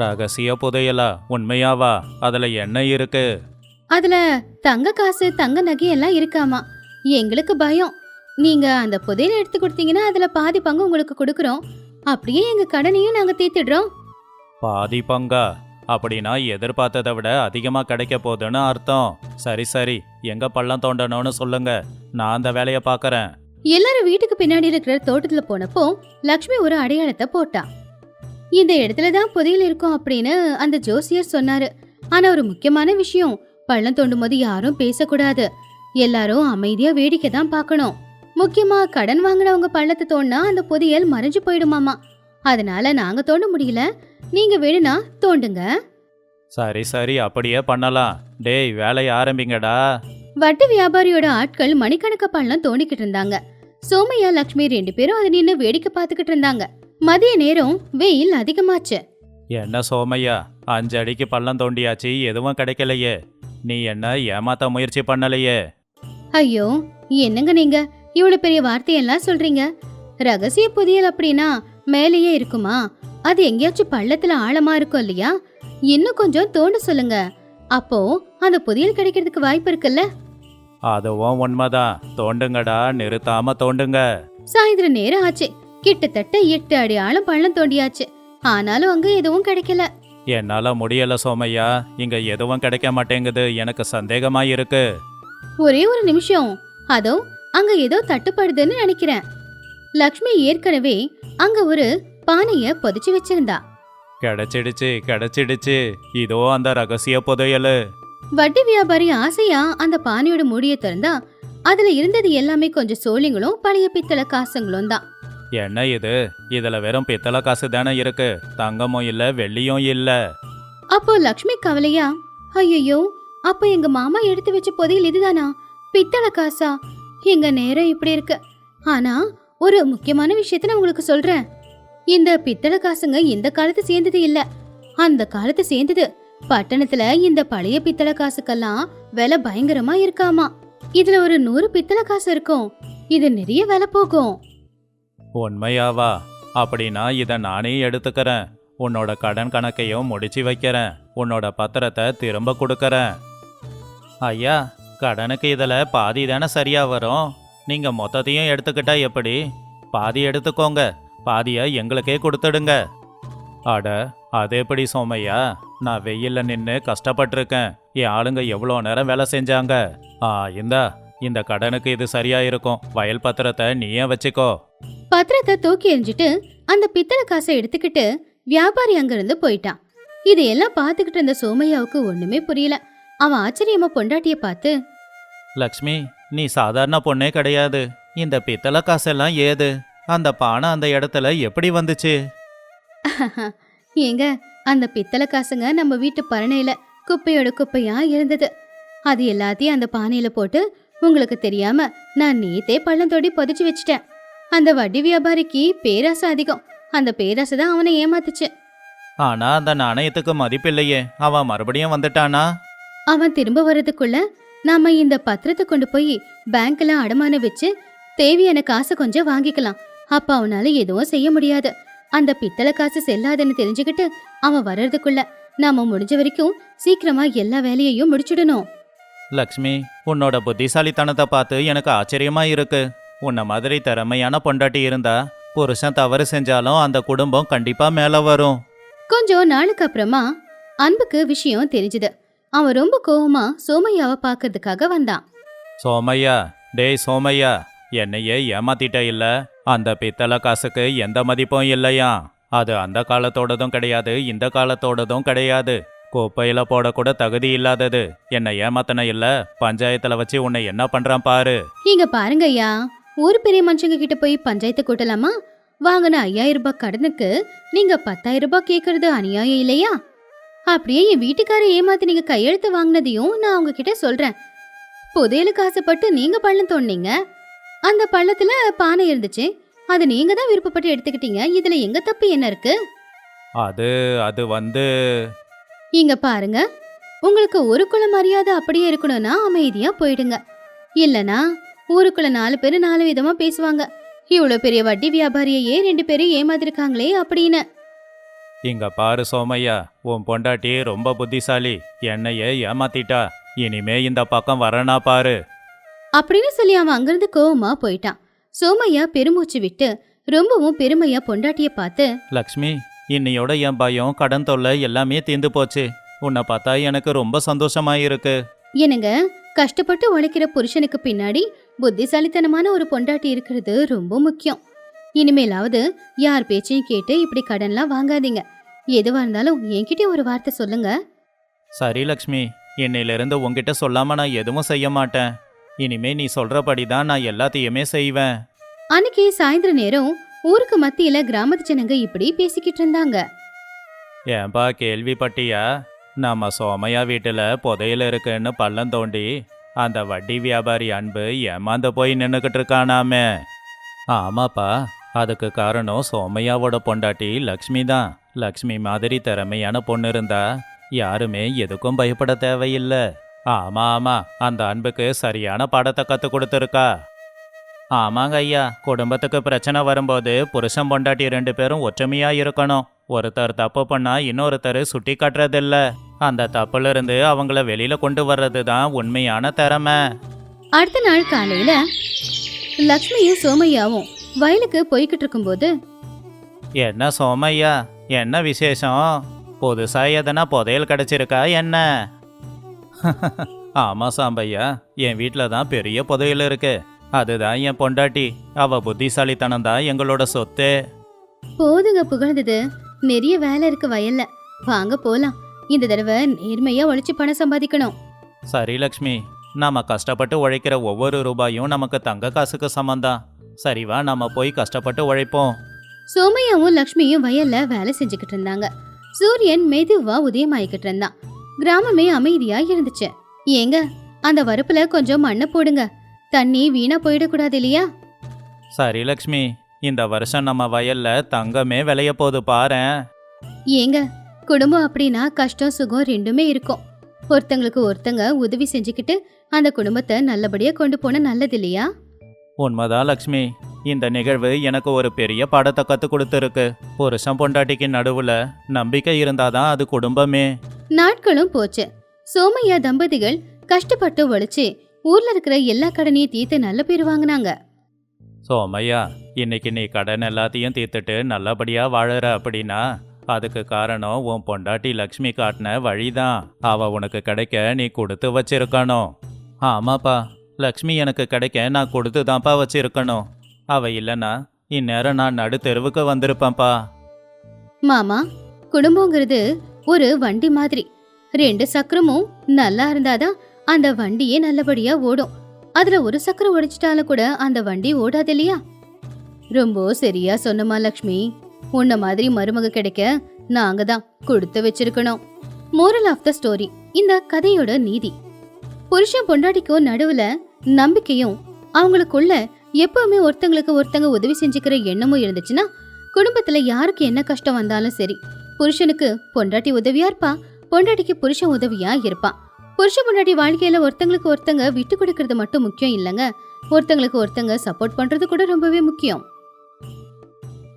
ரகசிய புதையலா? உண்மையாவா? அதுல என்ன இருக்கு? அதுல தங்க காசு தங்க நகை எல்லாம் இருக்காமா. எங்களுக்கு பயம். நீங்க அந்த புதையலை எடுத்து கொடுத்தீங்கன்னா அதுல பாதி பங்கு உங்களுக்கு கொடுக்கறோம். அப்படியே எங்க கடனையும் நாங்க தீர்த்திடுறோம். பாதி பங்கா? அப்படின்னா எதிர்பார்த்ததை விட அதிகமா கிடைக்க போகுதுன்னு அர்த்தம். சரி சரி, எங்க பள்ளம் தோண்டணும்னு சொல்லுங்க, நான் அந்த வேலையை பார்க்கறேன். எல்லாரும் வீட்டுக்கு பின்னாடி இருக்கிற தோட்டத்துல போனப்போ லக்ஷ்மி ஒரு அடையாளத்தை போட்டா. இந்த இடத்துலதான் புதையல் இருக்கும் அப்படின்னு அந்த ஜோசியர் சொன்னாரு. ஆனா ஒரு முக்கியமான விஷயம், பள்ளம் தோண்டும் போது யாரும் பேசக்கூடாது. எல்லாரும் அமைதியா வேடிக்கை தான் பார்க்கணும். முக்கியமா கடன் வாங்கினவங்க பள்ளத்தை தோண்டினா அந்த புதையல் மறைஞ்சு போயிடுமாமா. அதனால நாங்க தோண்ட முடியல, நீங்க வேணும்னா தோண்டுங்க. சரி சரி, அப்படியே பண்ணலாம். டேய் வேலையை ஆரம்பிங்கடா. வட்டி வியாபாரியோட ஆட்கள் மணிக்கணக்க பள்ளம் தோண்டிக்கிட்டு இருந்தாங்க. சோமையா லக்ஷ்மி 2 பேரும் அதை நின்னு வேடிக்கை பார்த்துக்கிட்டு இருந்தாங்க. மதிய நேரம் வெயில் அதிகமாச்சு. என்ன சோமையா, 5 அடிக்கு பள்ளம் தோண்டியாச்சு, எதுவும் கிடைக்கலையே. நீ என்ன ஏமாத்த முயற்சி பண்ணலையே? ஐயோ, என்னங்க நீங்க இவ்வளவு பெரிய வார்த்தையெல்லாம் சொல்றீங்க? ரகசிய புதையல் அப்படின்னா மேலேயே இருக்குமா? அது எங்கேயாச்சும் பள்ளத்துல ஆழமா இருக்கும் இல்லையா? இன்னும் கொஞ்சம் தோண்ட சொல்லுங்க, அப்போ அந்த புதையல் கிடைக்கிறதுக்கு வாய்ப்பு இருக்குல்ல. அதுவும் உண்மைதான். தோண்டுங்கடா, நிறுத்தாம தோண்டுங்க. சாயந்தரம் நேரம் ஆச்சு. கிட்டத்தட்ட 8 அடி ஆழம் பள்ளம் தோண்டியாச்சு. ஆனாலும் அங்க எதுவும் கிடைக்கல. என்னால முடியல சோமையா, இங்க எதுவும் கிடைக்க மாட்டேங்குது. எனக்கு சந்தேகமா இருக்கு. ஒரே ஒரு நிமிஷம், அதோ அங்க ஏதோ தட்டுப்படுதுன்னு நினைக்கிறேன். லக்ஷ்மி ஏற்கனவே அங்க ஒரு பானைய புதைச்சு வச்சிருந்தா. கிடைச்சிடுச்சு கிடைச்சிடுச்சு, இதோ அந்த ரகசிய புதையலு. வட்டி வியாபாரி ஆசையா அந்த பானையோட மூடிய திறந்தா அதுல இருந்தது எல்லாமே கொஞ்சம் சோழிங்களும் பழைய பித்தளை காசுங்களும் தான். என்ன இது? இதுல வெறும் பித்தளை காசு தானே இருக்கு, தங்கமும் இல்ல வெள்ளியும் இல்ல. அப்போ லக்ஷ்மி கவலையா, ஐயோ, அப்ப எங்க மாமா எடுத்து வச்ச புதையல் இதுதானா? பித்தளை காசா? எங்க நேரம் இப்படி இருக்கு. ஆனா ஒரு முக்கியமான விஷயத்த நான் உங்களுக்கு சொல்றேன். இந்த பித்தளை காசுங்க இந்த காலத்து சேர்ந்தது இல்ல, அந்த காலத்து சேர்ந்தது. பட்டணத்துல இந்த பழைய பித்தளை காசுக்கெல்லாம் விலை பயங்கரமா இருக்காமா. இதுல ஒரு 100 பித்தளை காசு இருக்கும். இது நிறைய விலை போகும். உண்மையாவா? அப்படின்னா இத நானே எடுத்துக்கிறேன். உன்னோட கடன் கணக்கையும் முடிச்சு வைக்கிறேன். உன்னோட பத்திரத்தை திரும்ப கொடுக்கறேன். ஐயா, கடனுக்கு இதுல பாதி தானே சரியா வரும். நீங்க மொத்தத்தையும் எடுத்துக்கிட்டா எப்படி? பாதி எடுத்துக்கோங்க, பாதியை எங்களுக்கே கொடுத்துடுங்க. அட, அது எப்படி சோமையா? நான் வெயில்ல நின்று கஷ்டப்பட்டிருக்கேன். என் ஆளுங்க எவ்வளோ நேரம் வேலை செஞ்சாங்க. இந்த கடனுக்கு இது சரியா இருக்கும். வயல் பத்திரத்தை நீயே வச்சுக்கோ. பத்திரத்தை தூக்கி எறிஞ்சிட்டு அந்த பித்தளை காசை எடுத்துக்கிட்டு வியாபாரி அங்கிருந்து போயிட்டான். இதையெல்லாம் பார்த்துக்கிட்டு இருந்த சோமையாவுக்கு ஒண்ணுமே புரியல. அவன் ஆச்சரியமா பொண்டாட்டிய பார்த்து, லக்ஷ்மி, நீ சாதாரண பொண்ணே கிடையாது. இந்த பித்தளை காசெல்லாம் ஏது? அந்த பானை அந்த இடத்துல எப்படி வந்துச்சு? ஏங்க, அந்த பித்தளை காசுங்க நம்ம வீட்டு பரணையில குப்பையோட குப்பையா இருந்தது. அது எல்லாத்தையும் அந்த பானையில போட்டு உங்களுக்கு தெரியாம நான் நேத்தே பள்ளம் தோண்டி புதைச்சு வச்சிட்டேன். அந்த வட்டி வியாபாரிக்கு பேராசை அதிகம். அந்த பேராசை தான் அவனை ஏமாத்துச்சு. ஆனா அந்த நாணயத்துக்கு மதிப்பில்லையே, அவன் மறுபடியும் வந்துட்டானா? அவன் திரும்ப வர்றதுக்குள்ள நாம இந்த பத்திரத்தை கொண்டு போய் பேங்க்ல அடமானம் வச்சு தேவையான காசை கொஞ்சம் வாங்கிக்கலாம். அப்ப அவனால எதுவும் செய்ய முடியாது. அந்த பித்தளை காசு செல்லாதுன்னு தெரிஞ்சுக்கிட்டு அவன் வர்றதுக்குள்ள நாம முடிஞ்ச வரைக்கும் சீக்கிரமா எல்லா வேலையையும் முடிச்சிடணும். லக்ஷ்மி, உன்னோட புத்திசாலித்தனத்தை பார்த்து எனக்கு ஆச்சரியமா இருக்கு. உன்ன மாதிரி திறமையான பொண்டாட்டி இருந்தா புருஷன் தவறு செஞ்சாலும் அந்த குடும்பம் கண்டிப்பா மேல வரும். கொஞ்சம் நாளுக்கு அப்புறமா அன்புக்கு விஷயம் தெரிஞ்சுது. அவன் ரொம்ப கோவமா சோமையாவை பார்க்கறதுக்காக வந்தான். சோமையா, டேய் சோமையா, என்னையே ஏமாத்திட்ட இல்ல? அந்த பித்தளை காசுக்கு எந்த மதிப்பும் இல்லையா? அது அந்த காலத்தோடதும் கிடையாது, இந்த காலத்தோடதும் கிடையாது. குப்பையில போடக்கூட தகுதி இல்லாதது. என்னை ஏமாத்தன இல்ல, பஞ்சாயத்துல வச்சு உன்னை என்ன பண்றான் பாரு. இங்க பாருங்க ஐயா, ஊர் பெரிய மனுஷங்க கிட்ட போய் பஞ்சாயத்து கூட்டலாமா? வாங்கின 5000 ரூபாய் கடனுக்கு நீங்க 10,000 ரூபாய் கேக்குறது அநியாயம் இல்லையா? அப்படியே என் வீட்டுக்கார ஏமாத்தி நீங்க கையெழுத்து வாங்கினதையும் நான் உங்ககிட்ட சொல்றேன். புதையலுக்கு ஆசைப்பட்டு நீங்க பள்ளம் தோண்டினீங்க. அந்த பள்ளத்துல பானை இருந்துச்சு, அது நீங்க தான் விருப்பப்பட்டு எடுத்துக்கிட்டீங்க. இதுல எங்க தப்பு என்ன இருக்கு? அது வந்து இங்க பாருங்க, உங்களுக்கு ஊருக்குள்ள மரியாதை அப்படியே இருக்கணும்னா அமைதியா போயிடுங்க. இல்லனா ஊருக்குள்ள 4 பேரு 4 விதமா பேசுவாங்க. இவ்வளவு பெரிய வட்டி வியாபாரியையே 2 பேரும் ஏமாத்திருக்காங்களே அப்படின்னு. இங்க பாரு சோமையா, உன் பொண்டாட்டி ரொம்ப புத்திசாலி, என்னையே ஏமாத்திட்டா. இனிமே இந்த பக்கம் வரனா பாரு அப்படின்னு சொல்லி அவன் அங்கிருந்து கோவமா போயிட்டான். சோமையா பெருமூச்சு விட்டு ரொம்பவும் பெருமையா பொண்டாட்டிய பார்த்து, லக்ஷ்மி, இன்னையோட என் பயம், கடன் தொல்லை எல்லாமே தீர்ந்து போச்சு. உன்னை பார்த்தா எனக்கு ரொம்ப சந்தோஷமா இருக்கு. என்னங்க, கஷ்டப்பட்டு உழைக்கிற புருஷனுக்கு பின்னாடி புத்திசாலித்தனமான ஒரு பொண்டாட்டி இருக்கிறது ரொம்ப முக்கியம். இனிமேலாவது யார் பேச்சையும் கேட்டு இப்படி கடன்லாம் வாங்காதீங்க. எதுவா இருந்தாலும் என்கிட்ட ஒரு வார்த்தை சொல்லுங்க. சரி லக்ஷ்மி, இன்னையிலிருந்து உன்கிட்ட சொல்லாம நான் எதுவும் செய்ய மாட்டேன். இனிமே நீ சொல்றபடிதான் நான் எல்லாத்தையுமே செய்வேன். அன்னைக்கு சாயந்தர நேரம் ஊருக்கு மத்தியில கிராமத்து ஜனங்க இப்படி பேசிக்கிட்டு இருந்தாங்க. ஏன்பா கேள்விப்பட்டியா? நம்ம சோமையா வீட்டுல புதையல் இருக்குன்னு பள்ளம் தோண்டி அந்த வட்டி வியாபாரி அன்பு ஏமாந்து போய் நின்னுக்கிட்டு இருக்கானாமே. ஆமாப்பா, அதுக்கு காரணம் சோமையாவோட பொண்டாட்டி லக்ஷ்மி தான். லக்ஷ்மி மாதிரி திறமையான பொண்ணு இருந்தா யாருமே எதுக்கும் பயப்பட தேவையில்லை. ஆமா ஆமா, அந்த அன்புக்கு சரியான பாடத்தை கத்து கொடுத்துருக்கா. ஆமாங்க ஐயா, குடும்பத்துக்கு பிரச்சனை வரும்போது புருஷன் பொண்டாட்டி 2 பேரும் ஒற்றுமையா இருக்கணும். ஒருத்தர் தப்பு பண்ணா இன்னொருத்தர் சுட்டி காட்டுறதில்ல. அந்த தப்புல இருந்து அவங்கள வெளியில கொண்டு வர்றது தான் உண்மையான திறமை. அடுத்த நாள் காலையில லக்ஷ்மியும் சோமையாவும் வயலுக்கு போய்கிட்டு இருக்கும்போது, என்ன சோமையா, என்ன விசேஷம்? புதுசா எதனா புதையல் கிடைச்சிருக்கா என்ன? ஆமா சாம்பையா, என் வீட்டில தான் பெரிய புதையல் இருக்கு. அதுதான் என் பொண்டாட்டி. அவ புத்திசாலித்தனம் தான் எங்களோட சொத்து. போதுங்க புகழ்ந்தது, நிறைய வேலை இருக்கு வயல்ல. வாங்க போலாம். இந்த தடவை நேர்மையா உழைச்சு பணம் சம்பாதிக்கணும். சரி லக்ஷ்மி, நாம கஷ்டப்பட்டு உழைக்கிற ஒவ்வொரு ரூபாயும் நமக்கு தங்க காசுக்கு சமந்தான். சரிவா, நாம போய் கஷ்டப்பட்டு உழைப்போம். சோமையாவும் லக்ஷ்மியும் வயல்ல வேலை செஞ்சுக்கிட்டு இருந்தாங்க. சூரியன் மெதுவா உதயமாயிக்கிட்டு இருந்தான். கிராமமே அமைதியா இருந்துச்சு. ஏங்க, அந்த வரப்புல கொஞ்சம் மண்ணை போடுங்க. தண்ணி வீணா போயிடக்கூடாது இல்லையா? சரி லக்ஷ்மி, இந்த வருஷம் நம்ம வயல்ல தங்கமே விளைய போகுது பாரேன். ஏங்க, குடும்பம் அப்படின்னா கஷ்டம் சுகம் ரெண்டுமே இருக்கும். ஒருத்தங்களுக்கு ஒருத்தங்க உதவி செஞ்சுக்கிட்டு அந்த குடும்பத்தை நல்லபடியா கொண்டு போன நல்லது இல்லையா? உண்மைதான் லக்ஷ்மி, இந்த நிகழ்வு எனக்கு ஒரு பெரிய பாடத்தை கத்து கொடுத்துருக்கு. புருஷன் பொண்டாட்டிக்கு நடுவுல நம்பிக்கை இருந்தாதான் அது குடும்பமே. நாட்களும் போச்சு. சோமையா தம்பதிகள் கஷ்டப்பட்டு உழைச்சு ஊர்ல இருக்கிற எல்லா கடனையும் தீர்த்து நல்ல பேர் வாங்கினாங்க. சோமையா, இன்னைக்கு நீ கடன் எல்லாத்தையும் தீர்த்துட்டு நல்லபடியா வாழற அப்படின்னா அதுக்கு காரணம் உன் பொண்டாட்டி லக்ஷ்மி காட்டின வழிதான். அவ உனக்கு கிடைக்க நீ கொடுத்து வச்சிருக்கணும். ஆமாப்பா, லக்ஷ்மி எனக்கு கிடைக்க நான் கொடுத்து தான்ப்பா வச்சிருக்கணும். அவ இல்லைன்னா இந்நேரம் நான் நடு தெருவுக்கு வந்திருப்பேன்ப்பா. மாமா, குடும்பங்கிறது ஒரு வண்டி மாதிரி. 2 சக்கரமும் நல்லா இருந்தாதான் அந்த வண்டியே நல்லபடியா ஓடும். அதுல ஒரு சக்கரம் உடைச்சிட்டாலும் கூட அந்த வண்டி ஓடாது இல்லையா? ரொம்ப சரியா சொன்னமா லக்ஷ்மி. உன்ன மாதிரி மருமக கிடைக்க நாங்க தான் கொடுத்து வச்சிருக்கணும். மோரல் ஆஃப் த ஸ்டோரி, இந்த கதையோட நீதி, புருஷன் பொண்டாட்டிக்கோ நடுவுல நம்பிக்கையும் அவங்களுக்குள்ள எப்பவுமே ஒருத்தங்களுக்கு ஒருத்தங்க உதவி செஞ்சுக்கிற எண்ணமும் இருந்துச்சுன்னா குடும்பத்துல யாருக்கு என்ன கஷ்டம் வந்தாலும் சரி, புருஷனுக்கு பொண்டாட்டி உதவியா இருப்பா, பொண்டாட்டிக்கு புருஷன் உதவியா இருப்பான். புருஷன் பொண்டாட்டி வாழ்க்கையில ஒருத்தங்களுக்கு ஒருத்தங்க விட்டு கொடுக்கறது மட்டும் முக்கியம் இல்லைங்க, ஒருத்தங்களுக்கு ஒருத்தங்க சப்போர்ட் பண்றது கூட ரொம்பவே முக்கியம்.